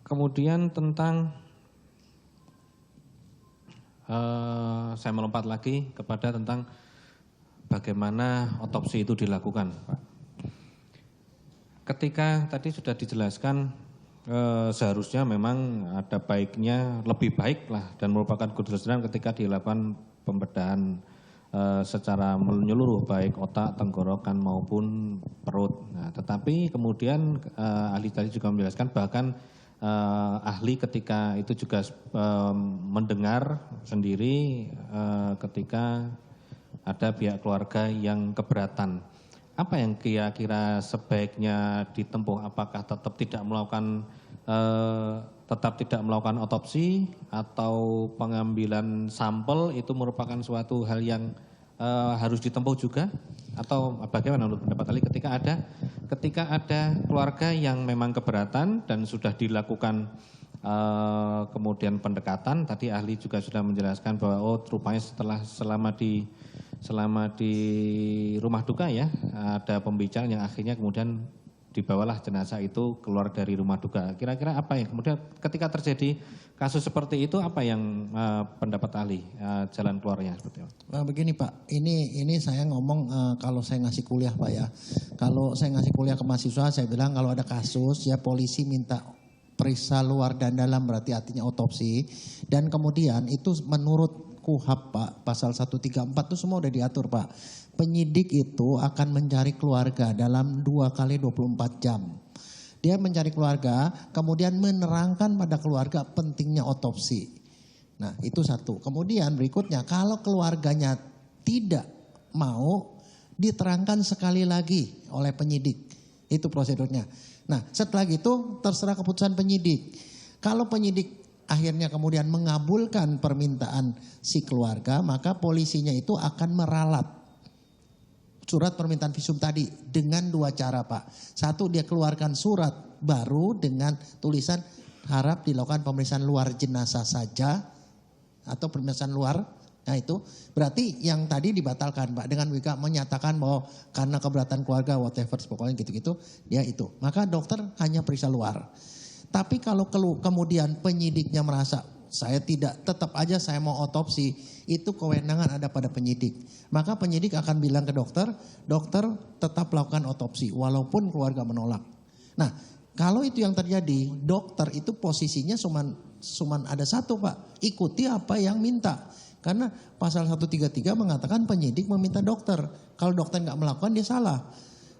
Kemudian tentang saya melompat lagi kepada tentang bagaimana otopsi itu dilakukan, Pak. Ketika tadi sudah dijelaskan seharusnya memang ada baiknya, lebih baik lah dan merupakan kedodoran ketika dilakukan pembedahan secara menyeluruh baik otak, tenggorokan maupun perut. Nah, tetapi kemudian ahli tadi juga menjelaskan bahkan ahli ketika itu juga mendengar sendiri ketika ada pihak keluarga yang keberatan. Apa yang kira-kira sebaiknya ditempuh? Apakah tetap tidak melakukan otopsi atau pengambilan sampel itu merupakan suatu hal yang harus ditempuh juga? Atau bagaimana menurut pendapat ahli ketika ada keluarga yang memang keberatan dan sudah dilakukan kemudian pendekatan, tadi ahli juga sudah menjelaskan bahwa rupanya selama di rumah duka ya ada pembicaraan yang akhirnya kemudian dibawalah jenazah itu keluar dari rumah duka. Kira-kira apa yang kemudian ketika terjadi kasus seperti itu apa yang pendapat ahli jalan keluarnya seperti itu? Nah, begini Pak, ini saya ngomong kalau saya ngasih kuliah Pak ya. Kalau saya ngasih kuliah ke mahasiswa saya bilang kalau ada kasus ya polisi minta periksa luar dan dalam berarti artinya otopsi dan kemudian itu menurut KUHP Pak, pasal 134 itu semua udah diatur Pak. Penyidik itu akan mencari keluarga dalam 2 kali 24 jam. Dia mencari keluarga, kemudian menerangkan pada keluarga pentingnya otopsi. Nah itu satu. Kemudian berikutnya kalau keluarganya tidak mau diterangkan sekali lagi oleh penyidik. Itu prosedurnya. Nah setelah itu terserah keputusan penyidik. Kalau penyidik akhirnya kemudian mengabulkan permintaan si keluarga, maka polisinya itu akan meralat surat permintaan visum tadi dengan 2 cara Pak. Satu dia keluarkan surat baru dengan tulisan harap dilakukan pemeriksaan luar jenazah saja atau pemeriksaan luar. Nah itu berarti yang tadi dibatalkan Pak dengan WK menyatakan bahwa karena keberatan keluarga whatever pokoknya gitu-gitu dia itu. Maka dokter hanya periksa luar. Tapi kalau kemudian penyidiknya merasa saya tetap aja saya mau otopsi, itu kewenangan ada pada penyidik. Maka penyidik akan bilang ke dokter, dokter tetap lakukan otopsi walaupun keluarga menolak. Nah kalau itu yang terjadi, dokter itu posisinya cuman ada satu Pak, ikuti apa yang minta. Karena pasal 133 mengatakan penyidik meminta dokter, kalau dokter nggak melakukan dia salah.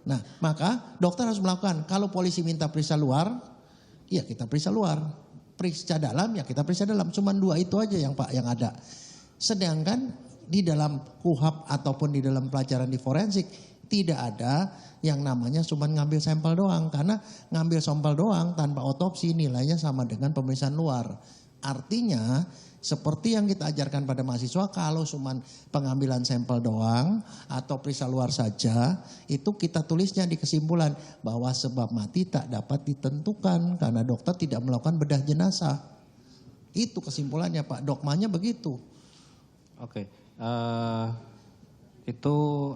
Nah maka dokter harus melakukan, kalau polisi minta periksa luar, ya kita periksa luar, periksa dalam ya kita periksa dalam. Cuman 2 itu aja yang Pak yang ada. Sedangkan di dalam KUHP ataupun di dalam pelajaran di forensik tidak ada yang namanya cuman ngambil sampel doang. Karena ngambil sampel doang tanpa otopsi nilainya sama dengan pemeriksaan luar. Artinya seperti yang kita ajarkan pada mahasiswa kalau cuman pengambilan sampel doang atau periksa luar saja itu kita tulisnya di kesimpulan bahwa sebab mati tak dapat ditentukan karena dokter tidak melakukan bedah jenazah. Itu kesimpulannya Pak, dogmanya begitu. Oke, itu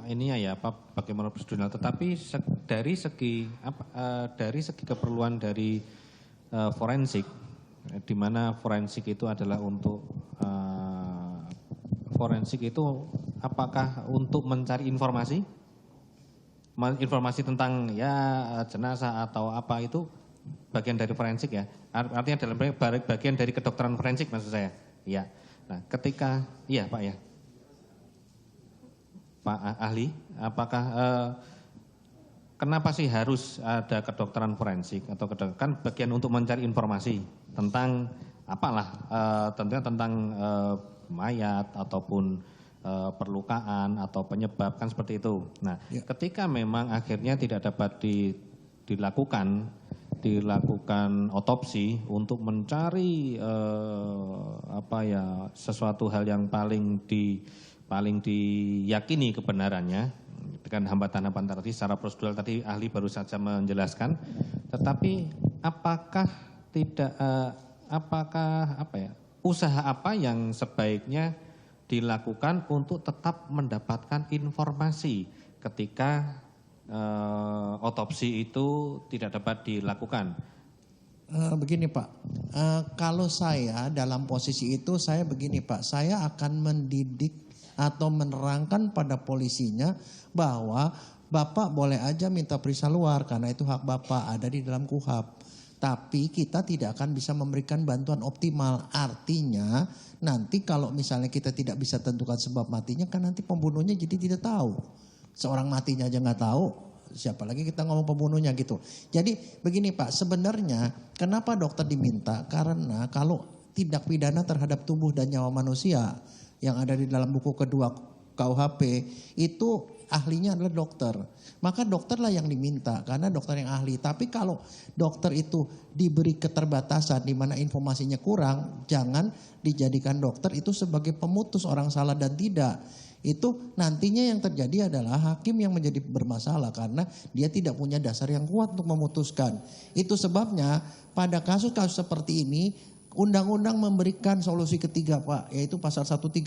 ini ya Pak bagaimana prosedurnya. Tetapi dari segi keperluan dari forensik, di mana forensik itu adalah untuk forensik itu apakah untuk mencari informasi tentang ya jenazah atau apa itu bagian dari forensik ya, artinya dalam bagian dari kedokteran forensik maksud saya ya. Nah ketika iya Pak ya Pak ahli, apakah kenapa sih harus ada kedokteran forensik atau kan bagian untuk mencari informasi tentang apalah tentunya tentang mayat ataupun perlukaan atau penyebab kan seperti itu. Nah, ya. Ketika memang akhirnya tidak dapat dilakukan otopsi untuk mencari sesuatu hal yang paling diyakini kebenarannya dengan hambatan-hambatan tadi secara prosedural tadi ahli baru saja menjelaskan, tetapi apakah usaha apa yang sebaiknya dilakukan untuk tetap mendapatkan informasi ketika otopsi itu tidak dapat dilakukan. Begini Pak, kalau saya dalam posisi itu saya begini Pak, saya akan mendidik atau menerangkan pada polisinya bahwa Bapak boleh aja minta periksa luar karena itu hak Bapak ada di dalam KUHP. Tapi kita tidak akan bisa memberikan bantuan optimal. Artinya nanti kalau misalnya kita tidak bisa tentukan sebab matinya kan nanti pembunuhnya jadi tidak tahu. Seorang matinya aja nggak tahu. Siapa lagi kita ngomong pembunuhnya gitu. Jadi begini Pak, sebenarnya kenapa dokter diminta? Karena kalau tindak pidana terhadap tubuh dan nyawa manusia yang ada di dalam buku kedua KUHP itu ahlinya adalah dokter. Maka dokterlah yang diminta karena dokter yang ahli. Tapi kalau dokter itu diberi keterbatasan di mana informasinya kurang, jangan dijadikan dokter itu sebagai pemutus orang salah dan tidak. Itu nantinya yang terjadi adalah hakim yang menjadi bermasalah karena dia tidak punya dasar yang kuat untuk memutuskan. Itu sebabnya pada kasus-kasus seperti ini undang-undang memberikan solusi ketiga Pak, yaitu pasal 135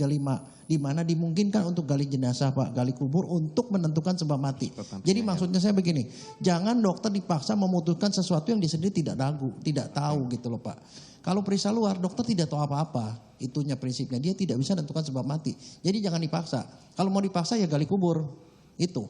di mana dimungkinkan untuk gali jenazah Pak, gali kubur untuk menentukan sebab mati. Jadi maksudnya saya begini, jangan dokter dipaksa memutuskan sesuatu yang dia sendiri tidak ragu, tidak tahu gitu loh Pak. Kalau periksa luar dokter tidak tahu apa-apa, itunya prinsipnya dia tidak bisa menentukan sebab mati. Jadi jangan dipaksa. Kalau mau dipaksa ya gali kubur, itu.